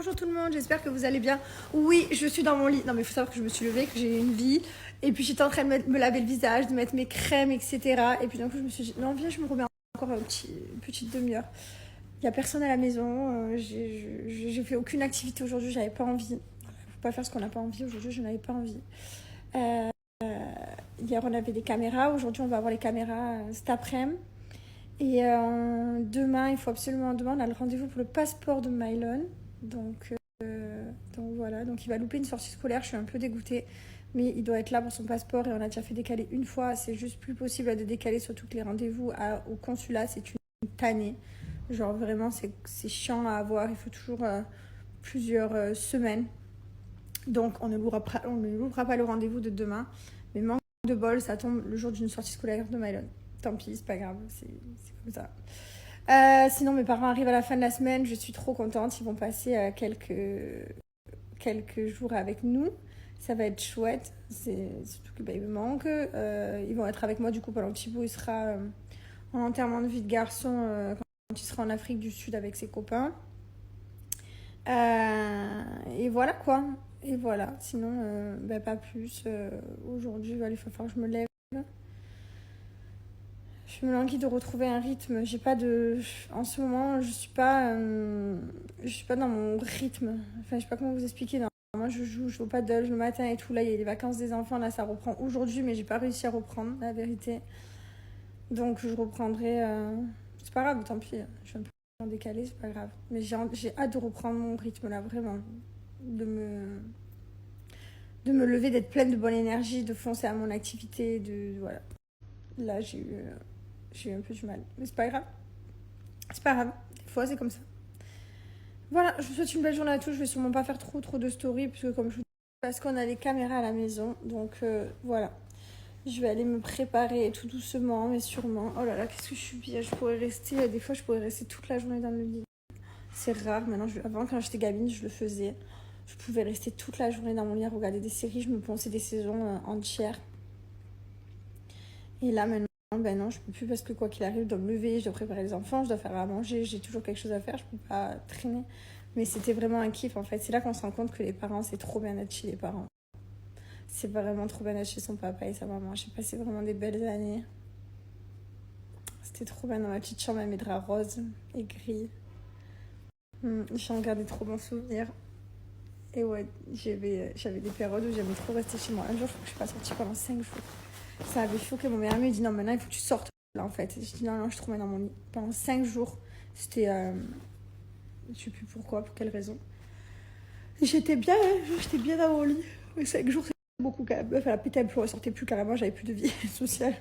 Bonjour tout le monde, j'espère que vous allez bien. Oui, je suis dans mon lit. Non mais il faut savoir que je me suis levée, que j'ai une vie. Et puis j'étais en train de me laver le visage, de mettre mes crèmes, etc. Et puis d'un coup je me suis dit, non viens, je me remets encore une petite demi-heure. Il n'y a personne à la maison, j'ai fait aucune activité aujourd'hui, j'avais pas envie. Faut pas faire ce qu'on n'a pas envie, aujourd'hui je n'avais pas envie. Euh, Hier on avait des caméras, aujourd'hui on va avoir les caméras cet après-midi. Et demain, il faut absolument, demain on a le rendez-vous pour le passeport de Mylon. Donc, donc voilà, donc il va louper une sortie scolaire, je suis un peu dégoûtée. Mais il doit être là pour son passeport et on a déjà fait décaler une fois. C'est juste plus possible de décaler, surtout que les rendez-vous au consulat, c'est une tannée. Genre vraiment, c'est chiant à avoir. Il faut toujours plusieurs semaines. Donc on ne louera pas le rendez-vous de demain. Mais manque de bol, ça tombe le jour d'une sortie scolaire de Mylon. Tant pis, c'est pas grave, c'est comme ça. Sinon, mes parents arrivent à la fin de la semaine. Je suis trop contente. Ils vont passer quelques jours avec nous. Ça va être chouette. Surtout que ils me manquent. Ils vont être avec moi du coup pendant que Thibaut il sera en enterrement de vie de garçon quand il sera en Afrique du Sud avec ses copains. Et voilà quoi. Et voilà. Sinon, pas plus. Aujourd'hui, il va falloir que je me lève. Je me languis de retrouver un rythme. J'ai pas de. En ce moment, je suis pas dans mon rythme. Enfin, je sais pas comment vous expliquer. Non. Moi, je joue, je vais au paddle le matin et tout. Là, il y a les vacances des enfants. Là, ça reprend aujourd'hui, mais j'ai pas réussi à reprendre, la vérité. Donc, je reprendrai. C'est pas grave, tant pis. Je suis un peu en décalé, c'est pas grave. Mais j'ai hâte de reprendre mon rythme là, vraiment. De me, de me lever, d'être pleine de bonne énergie, de foncer à mon activité. Voilà. Là, j'ai eu un peu du mal. Mais c'est pas grave. C'est pas grave. Des fois, c'est comme ça. Voilà, je vous souhaite une belle journée à tous. Je vais sûrement pas faire trop de stories, puisque comme je vous dis, parce qu'on a les caméras à la maison. Donc voilà. Je vais aller me préparer tout doucement, mais sûrement. Oh là là, qu'est-ce que je suis bien. Je pourrais rester, des fois, je pourrais rester toute la journée dans le lit. C'est rare. Maintenant, avant, quand j'étais gamine, je le faisais. Je pouvais rester toute la journée dans mon lit à regarder des séries. Je me ponçais des saisons entières. Et là, maintenant, ben non, je peux plus parce que quoi qu'il arrive, je dois me lever, je dois préparer les enfants, je dois faire à manger, j'ai toujours quelque chose à faire, je peux pas traîner. Mais c'était vraiment un kiff en fait. C'est là qu'on se rend compte que les parents, c'est trop bien d'être chez les parents. C'est vraiment trop bien d'être chez son papa et sa maman. J'ai passé vraiment des belles années. C'était trop bien dans ma petite chambre avec mes draps roses et gris. J'en gardais trop bons souvenirs. Et ouais, j'avais des périodes où j'aimais trop rester chez moi. Un jour, je crois que je suis pas sortie pendant 5 jours. Ça avait choqué mon meilleur ami. Il dit non, maintenant il faut que tu sortes là en fait. Et je dis non, je te remets dans mon lit. Pendant 5 jours, c'était. Je sais plus pourquoi, pour quelle raison. J'étais bien dans mon lit. Mais 5 jours, c'était beaucoup quand même. Enfin, la pétale, elle sortait plus carrément, j'avais plus de vie sociale.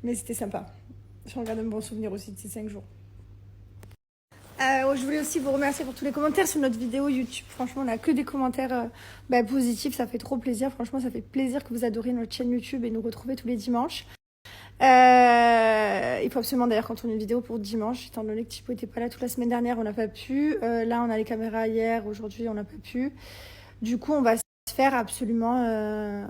Mais c'était sympa. Je regarde un bon souvenir aussi de ces 5 jours. Je voulais aussi vous remercier pour tous les commentaires sur notre vidéo YouTube. Franchement, on n'a que des commentaires positifs. Ça fait trop plaisir. Franchement, ça fait plaisir que vous adorez notre chaîne YouTube et nous retrouver tous les dimanches. Il faut absolument d'ailleurs qu'on tourne une vidéo pour dimanche, étant donné que Thibaut n'était pas là toute la semaine dernière, on n'a pas pu. Là, on a les caméras hier, aujourd'hui, on n'a pas pu. Du coup, on va se faire absolument.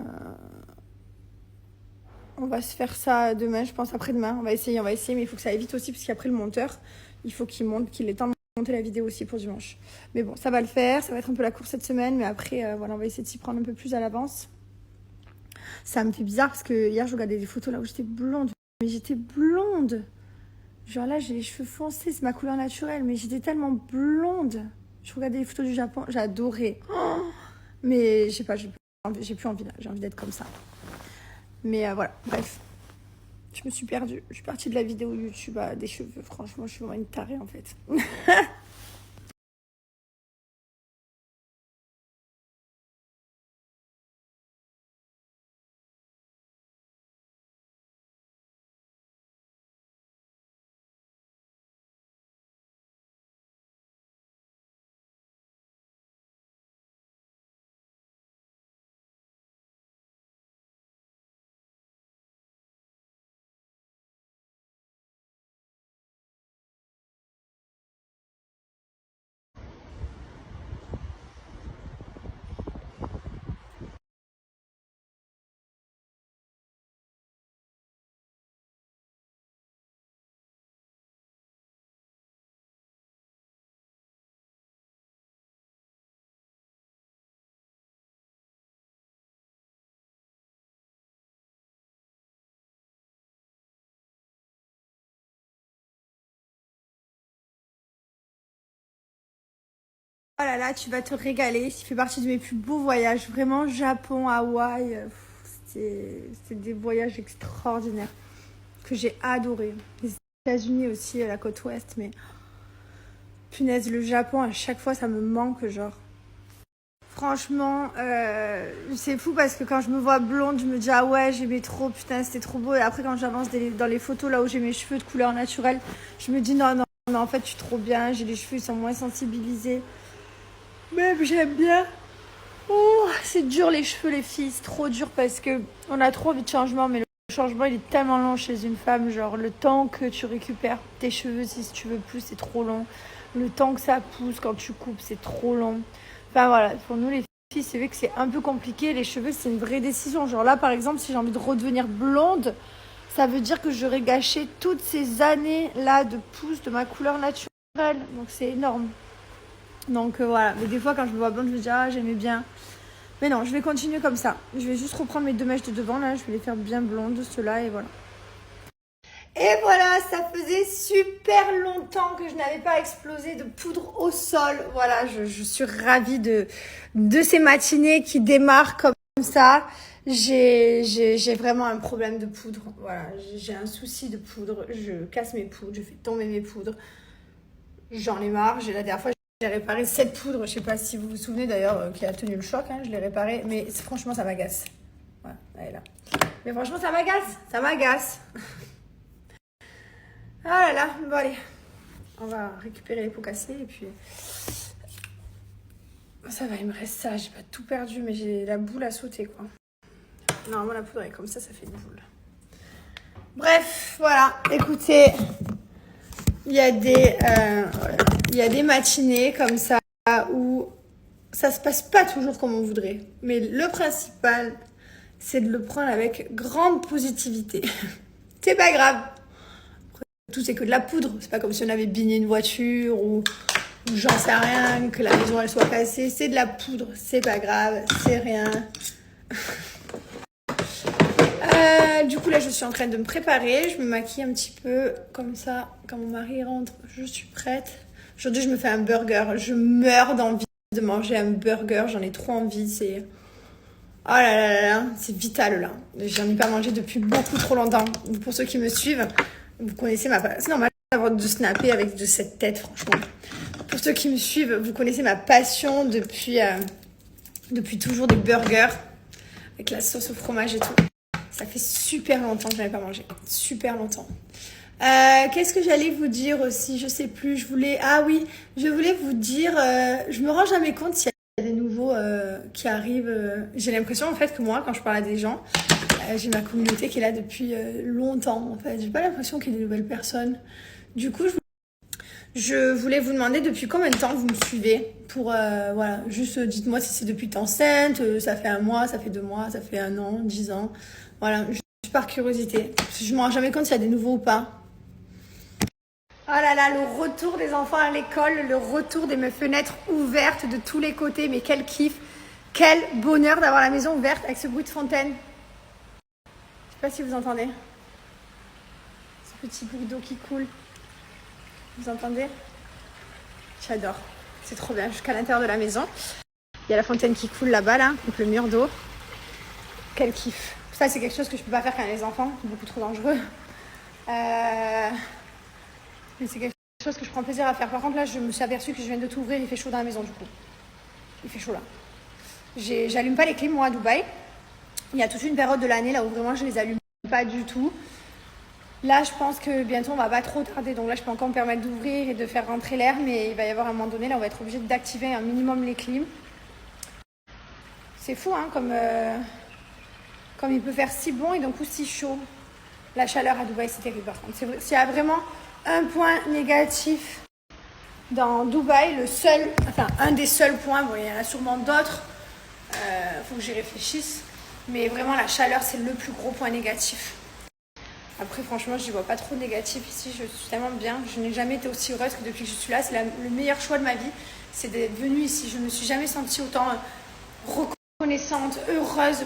On va se faire ça demain, je pense, après-demain. On va essayer, mais il faut que ça aille vite aussi, parce qu'après le monteur, il faut qu'il ait le temps de monter la vidéo aussi pour dimanche. Mais bon, ça va le faire, ça va être un peu la course cette semaine, mais après, voilà, on va essayer de s'y prendre un peu plus à l'avance. Ça me fait bizarre, parce que hier, je regardais des photos là où j'étais blonde. Mais j'étais blonde. Genre là, j'ai les cheveux foncés, c'est ma couleur naturelle, mais j'étais tellement blonde. Je regardais les photos du Japon, j'ai adoré. Oh, mais je sais pas, j'ai plus envie là, j'ai envie d'être comme ça. Mais voilà, bref. Je me suis perdue. Je suis partie de la vidéo YouTube à des cheveux. Franchement, je suis vraiment une tarée en fait. Oh là là, tu vas te régaler. Ça fait partie de mes plus beaux voyages. Vraiment, Japon, Hawaï. C'est des voyages extraordinaires que j'ai adoré. Les États-Unis aussi, la côte ouest. Mais punaise, le Japon, à chaque fois, ça me manque, genre. Franchement, c'est fou parce que quand je me vois blonde, je me dis ah ouais, j'aimais trop, putain, c'était trop beau. Et après, quand j'avance dans les photos là où j'ai mes cheveux de couleur naturelle, je me dis non, non, non, en fait, je suis trop bien. J'ai les cheveux, ils sont moins sensibilisés. Même j'aime bien. Oh, c'est dur les cheveux, les filles, c'est trop dur parce que on a trop envie de changement, mais le changement il est tellement long chez une femme. Genre, le temps que tu récupères tes cheveux, si tu veux plus, c'est trop long. Le temps que ça pousse quand tu coupes, c'est trop long. Enfin voilà, pour nous les filles, c'est vrai que c'est un peu compliqué. Les cheveux, c'est une vraie décision. Genre là, par exemple, si j'ai envie de redevenir blonde, ça veut dire que j'aurais gâché toutes ces années-là de pousse de ma couleur naturelle. Donc c'est énorme. Donc voilà, mais des fois quand je me vois blonde, je me dis ah j'aimais bien. Mais non, je vais continuer comme ça. Je vais juste reprendre mes 2 mèches de devant là, je vais les faire bien blondes, ceux-là, et voilà. Et voilà, ça faisait super longtemps que je n'avais pas explosé de poudre au sol. Voilà, je suis ravie de ces matinées qui démarrent comme ça. J'ai vraiment un problème de poudre. Voilà, j'ai un souci de poudre. Je casse mes poudres, je fais tomber mes poudres. J'en ai marre. La dernière fois, j'ai réparé cette poudre. Je sais pas si vous vous souvenez d'ailleurs, qui a tenu le choc. Hein, je l'ai réparée, mais franchement, ça m'agace. Voilà, elle est là. Mais franchement, ça m'agace. Ça m'agace. Ah là là, bon allez, on va récupérer les pots cassés et puis ça va, il me reste ça, j'ai pas tout perdu mais j'ai la boule à sauter quoi. Normalement la poudre est comme ça fait une boule. Bref, voilà, écoutez, il y a des matinées comme ça où ça se passe pas toujours comme on voudrait. Mais le principal, c'est de le prendre avec grande positivité. C'est pas grave. Tout c'est que de la poudre, c'est pas comme si on avait bigné une voiture ou j'en sais rien, que la maison elle soit cassée, c'est de la poudre, c'est pas grave, c'est rien. Du coup là je suis en train de me préparer, je me maquille un petit peu comme ça, quand mon mari rentre, je suis prête. Aujourd'hui je me fais un burger, je meurs d'envie de manger un burger, j'en ai trop envie, c'est... Oh là là là là, c'est vital là, j'en ai pas mangé depuis beaucoup trop longtemps. Pour ceux qui me suivent, vous connaissez c'est normal de snapper avec de cette tête, franchement. Pour ceux qui me suivent, vous connaissez ma passion depuis toujours des burgers avec la sauce au fromage et tout. Ça fait super longtemps que je n'avais pas mangé. Super longtemps. Qu'est-ce que j'allais vous dire aussi? Je sais plus. Je voulais vous dire, je me rends jamais compte s'il y a des nouveaux qui arrivent. J'ai l'impression en fait que moi, quand je parle à des gens, j'ai ma communauté qui est là depuis longtemps. En fait, j'ai pas l'impression qu'il y ait des nouvelles personnes. Du coup, je voulais vous demander depuis combien de temps vous me suivez pour voilà, juste dites-moi si c'est depuis que t'es enceinte, ça fait 1 mois, ça fait 2 mois, ça fait 1 an, 10 ans. Voilà, juste par curiosité. Je me rends jamais compte s'il y a des nouveaux ou pas. Oh là là, le retour des enfants à l'école, le retour de mes fenêtres ouvertes de tous les côtés, mais quel kiff, quel bonheur d'avoir la maison ouverte avec ce bruit de fontaine. Je sais pas si vous entendez. Ce petit bruit d'eau qui coule. Vous entendez? J'adore. C'est trop bien. Jusqu'à l'intérieur de la maison. Il y a la fontaine qui coule là-bas, là, avec le mur d'eau. Quel kiff. Ça, c'est quelque chose que je peux pas faire quand il y a les enfants. C'est beaucoup trop dangereux. Mais c'est quelque chose que je prends plaisir à faire. Par contre, là, je me suis aperçue que je viens de tout ouvrir. Il fait chaud dans la maison, du coup. Il fait chaud, là. J'allume pas les clim, moi, à Dubaï. Il y a toute une période de l'année, là, où vraiment, je les allume pas du tout. Là, je pense que bientôt, on va pas trop tarder. Donc là, je peux encore me permettre d'ouvrir et de faire rentrer l'air. Mais il va y avoir un moment donné, là, on va être obligé d'activer un minimum les clims. C'est fou, hein, comme il peut faire si bon et d'un coup si chaud. La chaleur à Dubaï, c'est terrible, par contre. S'il y a vraiment un point négatif dans Dubaï, un des seuls points, bon, il y en a sûrement d'autres, faut que j'y réfléchisse. Mais vraiment, la chaleur, c'est le plus gros point négatif. Après, franchement, je n'y vois pas trop de négatif ici. Je suis tellement bien. Je n'ai jamais été aussi heureuse que depuis que je suis là. C'est le meilleur choix de ma vie. C'est d'être venue ici. Je ne me suis jamais sentie autant reconnaissante, heureuse,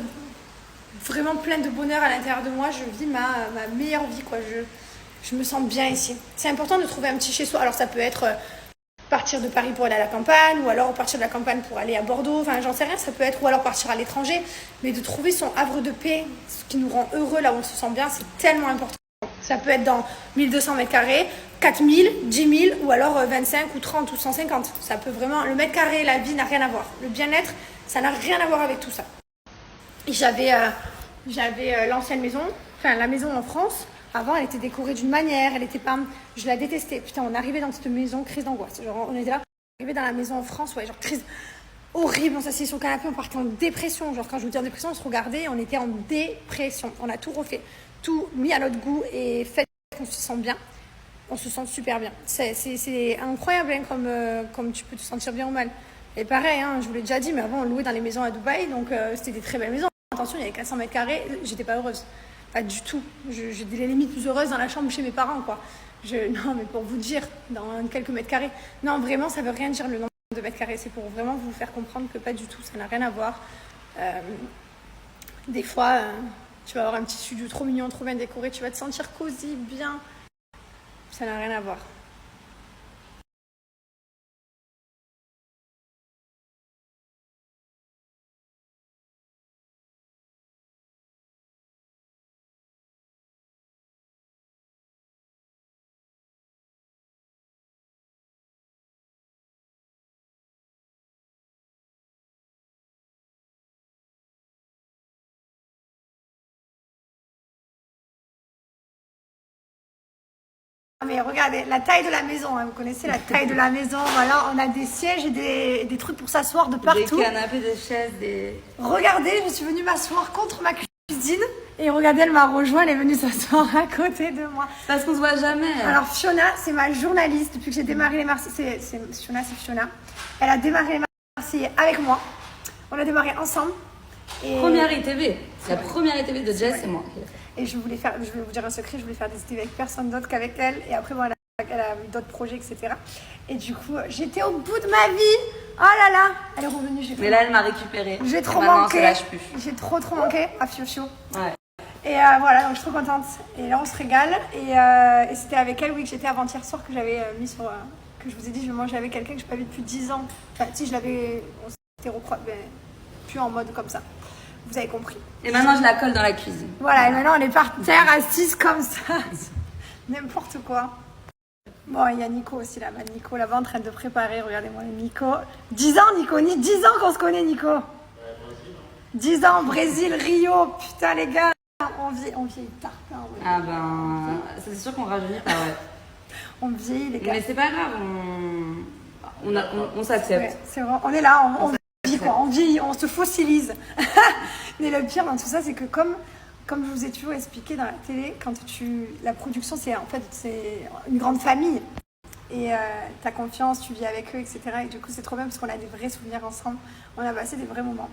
vraiment pleine de bonheur à l'intérieur de moi. Je vis ma meilleure vie, quoi. Je me sens bien ici. C'est important de trouver un petit chez-soi. Alors, ça peut être partir de Paris pour aller à la campagne, ou alors partir de la campagne pour aller à Bordeaux, enfin j'en sais rien, ça peut être, ou alors partir à l'étranger, mais de trouver son havre de paix, ce qui nous rend heureux, là où on se sent bien, c'est tellement important. Ça peut être dans 1200 mètres carrés, 4000, 10 000, ou alors 25 ou 30 ou 150. Ça peut vraiment, le mètre carré, la vie n'a rien à voir. Le bien-être, ça n'a rien à voir avec tout ça. Et j'avais l'ancienne maison, enfin la maison en France. Avant, elle était décorée d'une manière, elle était pas... Je la détestais. Putain, on arrivait dans cette maison, crise d'angoisse. Genre, on était là, on arrivait dans la maison en France, ouais, genre crise horrible. On s'asseyait sur le canapé, on partait en dépression. Genre, quand je vous dis en dépression, on se regardait, on était en dépression. On a tout refait, tout mis à notre goût et fait qu'on se sent bien. On se sent super bien. C'est incroyable, hein, comme tu peux te sentir bien ou mal. Et pareil, hein, je vous l'ai déjà dit, mais avant, on louait dans les maisons à Dubaï, donc c'était des très belles maisons. Attention, il y avait 400 mètres carrés, j'étais pas heureuse. Pas du tout. J'ai des limites plus heureuses dans la chambre chez mes parents, quoi. Non, mais pour vous dire, dans quelques mètres carrés. Non, vraiment, ça veut rien dire le nombre de mètres carrés. C'est pour vraiment vous faire comprendre que pas du tout, ça n'a rien à voir. Des fois, tu vas avoir un petit studio trop mignon, trop bien décoré, tu vas te sentir cosy, bien. Ça n'a rien à voir. Mais regardez, la taille de la maison, hein, vous connaissez la taille de la maison, voilà, on a des sièges et des trucs pour s'asseoir de partout. Des canapés, des chaises, des... Regardez, je suis venue m'asseoir contre ma cuisine et regardez, elle m'a rejoint, elle est venue s'asseoir à côté de moi. Parce qu'on se voit jamais. Alors Fiona, c'est ma journaliste depuis que j'ai démarré les Marseillais. Fiona. Elle a démarré les Marseillais avec moi. On a démarré ensemble. Et... Première ITV. La première ITV de Jess, c'est moi. Et je vais vous dire un secret, je voulais faire des ITV avec personne d'autre qu'avec elle. Et après, bon, elle a eu d'autres projets, etc. Et du coup, j'étais au bout de ma vie. Oh là là, elle est revenue. Mais là, elle m'a récupérée. J'ai trop manqué. Lâche plus. J'ai trop manqué à Fio. Ouais. Et voilà, donc je suis trop contente. Et là, on se régale. Et c'était avec elle, oui, que j'étais avant-hier soir, que j'avais mis sur... que je vous ai dit, je mangeais avec quelqu'un que je n'ai pas vu depuis 10 ans. Enfin, si, on s'était recroisés, mais plus en mode comme ça. Vous avez compris. Et maintenant, je la colle dans la cuisine. Voilà, et maintenant, on est par terre, assise comme ça. N'importe quoi. Bon, il y a Nico aussi là-bas. Nico là-bas en train de préparer. Regardez-moi, Nico. 10 ans, Nico. 10 ans qu'on se connaît, Nico. 10 ans, Brésil, Rio. Putain, les gars. On vieillit tard. Hein, ouais. Ah ben, c'est sûr qu'on rajeunit pas, ouais. On vieillit, les gars. Mais c'est pas grave, on s'accepte. Ouais, c'est vrai. On est là, on vieillit, quoi. On vieillit, on se fossilise. Mais le pire dans tout ça, c'est que comme je vous ai toujours expliqué dans la télé, la production, c'est une grande famille. Et t'as confiance, tu vis avec eux, etc. Et du coup, c'est trop bien parce qu'on a des vrais souvenirs ensemble. On a passé des vrais moments.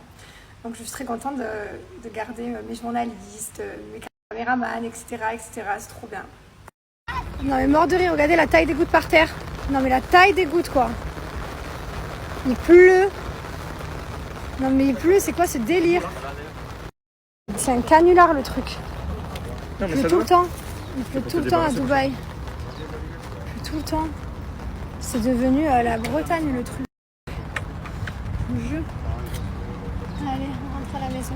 Donc, je suis très contente de garder mes journalistes, mes caméramans, etc. C'est trop bien. Non, mais mort de rire, regardez la taille des gouttes par terre. Non, mais la taille des gouttes, quoi. Il pleut. Non, mais il pleut, c'est quoi ce délire? C'est un canular, le truc. Il pleut tout le temps. Il pleut tout le temps à Dubaï. Il pleut tout le temps. C'est devenu la Bretagne, le truc. Allez, on rentre à la maison.